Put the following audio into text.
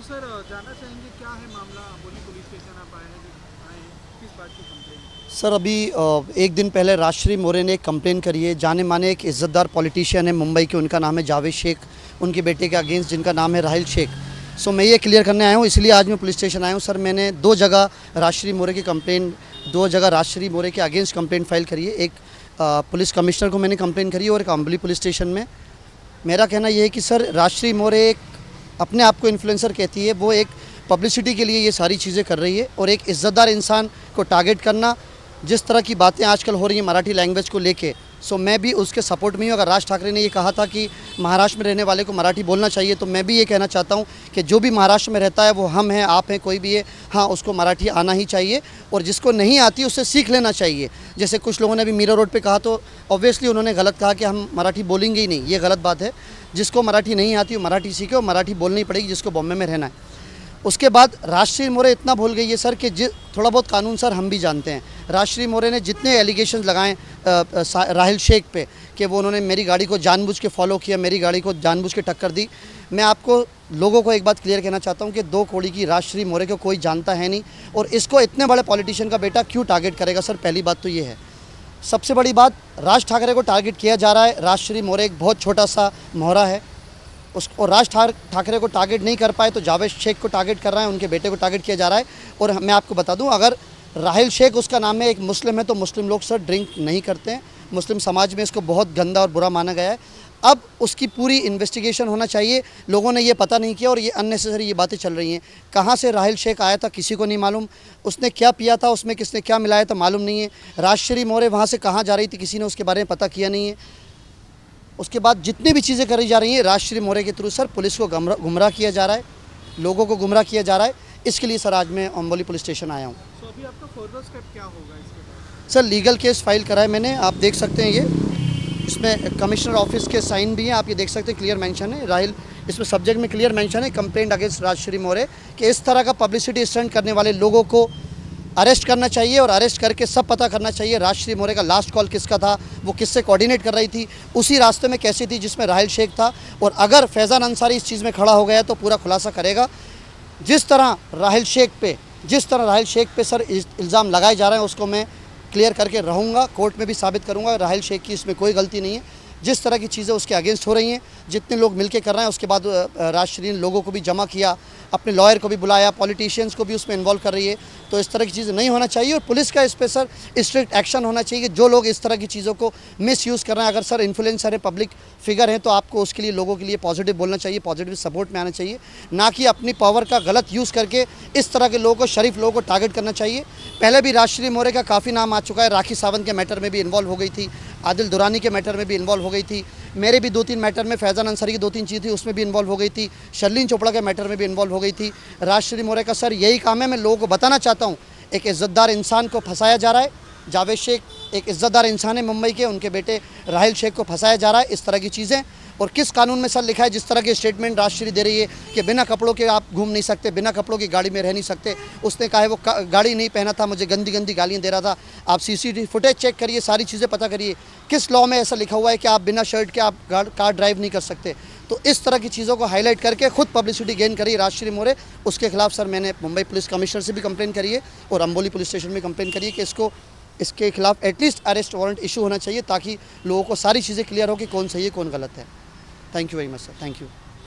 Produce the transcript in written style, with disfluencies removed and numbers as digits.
Sir जानना चाहेंगे क्या है मामला अम्बोली पुलिस स्टेशन आप आए हैं किस बात की कंप्लेंट। सर अभी एक दिन पहले राजश्री मोरे ने एक कंप्लेन करी है। जाने माने एक इज़्ज़तदार पॉलिटिशियन है मुंबई के, उनका नाम है जावेद शेख, उनके बेटे के अगेंस्ट जिनका नाम है राहिल शेख। सो मैं ये क्लियर करने आया हूँ, इसलिए आज मैं पुलिस स्टेशन आया हूँ। सर मैंने दो जगह राजश्री मोरे की कंप्लेन, दो जगह राजश्री मोरे के अगेंस्ट कंप्लेन फाइल करी है। एक पुलिस कमिश्नर को मैंने कंप्लेन करी है और एक अम्बोली पुलिस स्टेशन में। मेरा कहना यह है कि सर राजश्री मोरे एक अपने आप को इन्फ्लुएंसर कहती है, वो एक पब्लिसिटी के लिए ये सारी चीज़ें कर रही है। और एक इज़्ज़तदार इंसान को टारगेट करना, जिस तरह की बातें आजकल हो रही हैं मराठी लैंग्वेज को लेके, सो मैं भी उसके सपोर्ट में हूँ। अगर राज ठाकरे ने ये कहा था कि महाराष्ट्र में रहने वाले को मराठी बोलना चाहिए, तो मैं भी ये कहना चाहता हूँ कि जो भी महाराष्ट्र में रहता है, वो हम हैं, आप हैं, कोई भी है, हाँ उसको मराठी आना ही चाहिए। और जिसको नहीं आती उससे सीख लेना चाहिए। जैसे कुछ लोगों ने अभी मीरा रोड पे कहा, तो ऑब्वियसली उन्होंने गलत कहा कि हम मराठी बोलेंगे ही नहीं, ये गलत बात है। जिसको मराठी नहीं आती वो मराठी सीखे, और मराठी बोलनी पड़ेगी जिसको बॉम्बे में रहना है। उसके बाद राजश्री मोरे इतना भूल गई है सर कि थोड़ा बहुत कानून सर हम भी जानते हैं। राजश्री मोरे ने जितने एलिगेशंस लगाए राहिल शेख पे कि वो उन्होंने मेरी गाड़ी को जानबूझ के फॉलो किया, मेरी गाड़ी को जानबूझ के टक्कर दी, मैं आपको लोगों को एक बात क्लियर कहना चाहता हूँ कि दो कौड़ी की राजश्री मोरे को कोई जानता है नहीं। और इसको इतने बड़े पॉलिटिशियन का बेटा क्यों टारगेट करेगा सर? पहली बात तो ये है। सबसे बड़ी बात, राज ठाकरे को टारगेट किया जा रहा है। राजश्री मोरे एक बहुत छोटा सा मोहरा है उसको, राज ठाकरे को टारगेट नहीं कर पाए तो जावेद शेख को टारगेट कर रहा है, उनके बेटे को टारगेट किया जा रहा है। और मैं आपको बता दूं, अगर राहिल शेख उसका नाम है, एक मुस्लिम है, तो मुस्लिम लोग सर ड्रिंक नहीं करते हैं। मुस्लिम समाज में इसको बहुत गंदा और बुरा माना गया है। अब उसकी पूरी इन्वेस्टिगेशन होना चाहिए। लोगों ने ये पता नहीं किया और ये अननेसेसरी ये बातें चल रही हैं। कहाँ से राहिल शेख आया था किसी को नहीं मालूम, उसने क्या पिया था, उसमें किसने क्या मिलाया था मालूम नहीं है। राजश्री मोरे वहाँ से कहाँ जा रही थी किसी ने उसके बारे में पता किया नहीं है। उसके बाद जितनी भी चीज़ें करी जा रही हैं राजश्री मोरे के थ्रू सर, पुलिस को गुमराह किया जा रहा है, लोगों को गुमराह किया जा रहा है। इसके लिए सर आज मैं अम्बोली पुलिस स्टेशन आया हूँ। तो अभी आपका फर्दर स्टेप क्या होगा इसके बाद? सर लीगल केस फाइल करा है मैंने, आप देख सकते हैं ये, इसमें कमिश्नर ऑफिस के साइन भी हैं, आप ये देख सकते हैं, क्लियर मेंशन है राहिल, इसमें सब्जेक्ट में क्लियर मेंशन है कंप्लेंट अगेंस्ट राजश्री मोरे कि इस तरह का पब्लिसिटी स्टंट करने वाले लोगों को अरेस्ट करना चाहिए और अरेस्ट करके सब पता करना चाहिए राजश्री मोरे का लास्ट कॉल किसका था, वो किससे कोऑर्डिनेट कर रही थी, उसी रास्ते में कैसी थी जिसमें राहिल शेख था। और अगर फैज़ान अंसारी इस चीज़ में खड़ा हो गया तो पूरा खुलासा करेगा। जिस तरह राहिल शेख पे सर इल्ज़ाम लगाए जा रहे हैं, उसको मैं क्लियर करके रहूँगा, कोर्ट में भी साबित करूँगा राहिल शेख की इसमें कोई गलती नहीं है। जिस तरह की चीज़ें उसके अगेंस्ट हो रही हैं, जितने लोग मिलके कर रहे हैं, उसके बाद राजश्री ने लोगों को भी जमा किया, अपने लॉयर को भी बुलाया, पॉलिटिशियंस को भी उसमें इन्वॉल्व कर रही है। तो इस तरह की चीज़ें नहीं होना चाहिए और पुलिस का इस पर सर स्ट्रिक्ट एक्शन होना चाहिए कि जो लोग इस तरह की चीज़ों को मिसयूज़ कर रहे हैं। अगर सर इन्फ्लुएंसर है, पब्लिक फिगर है, तो आपको उसके लिए लोगों के लिए पॉजिटिव बोलना चाहिए, पॉजिटिव सपोर्ट में आना चाहिए, ना कि अपनी पावर का गलत यूज़ करके इस तरह के लोगों को, शरीफ लोगों को टारगेट करना चाहिए। पहले भी राजश्री मोरे का काफ़ी नाम आ चुका है, राखी सावंत के मैटर में भी इन्वॉल्व हो गई थी, आदिल दुरानी के मैटर में भी इन्वॉल्व हो गई थी, मेरे भी 2-3 मैटर में, फैज़ान अंसारी की 2-3 चीज़ थी उसमें भी इन्वॉल्व हो गई थी, शर्लीन चोपड़ा के मैटर में भी इन्वॉल्व हो गई थी। राजश्री मोरे का सर यही काम है, मैं लोगों को बताना चाहता हूँ, एक इज़्ज़तदार इंसान को फंसाया जा रहा है। जावेद शेख एक इज़्ज़तदार इंसान है मुंबई के, उनके बेटे राहिल शेख को फंसाया जा रहा है। इस तरह की चीज़ें, और किस कानून में सर लिखा है जिस तरह के स्टेटमेंट राजश्री दे रही है कि बिना कपड़ों के आप घूम नहीं सकते, बिना कपड़ों की गाड़ी में रह नहीं सकते। उसने कहा है वो गाड़ी नहीं पहना था, मुझे गंदी गंदी गालियाँ दे रहा था। आप CCTV फुटेज चेक करिए, सारी चीज़ें पता करिए, किस लॉ में ऐसा लिखा हुआ है कि आप बिना शर्ट के आप कार ड्राइव नहीं कर सकते। तो इस तरह की चीज़ों को हाईलाइट करके खुद पब्लिसिटी गेन करी राजश्री मोरे। उसके खिलाफ सर मैंने मुंबई पुलिस कमिश्नर से भी कंप्लेन करी है और अम्बोली पुलिस स्टेशन में कंप्लेन करी है कि इसके खिलाफ एटलीस्ट अरेस्ट वारंट इशू होना चाहिए, ताकि लोगों को सारी चीज़ें क्लियर हो कि कौन सही है कौन गलत है। Thank you very much sir, thank you.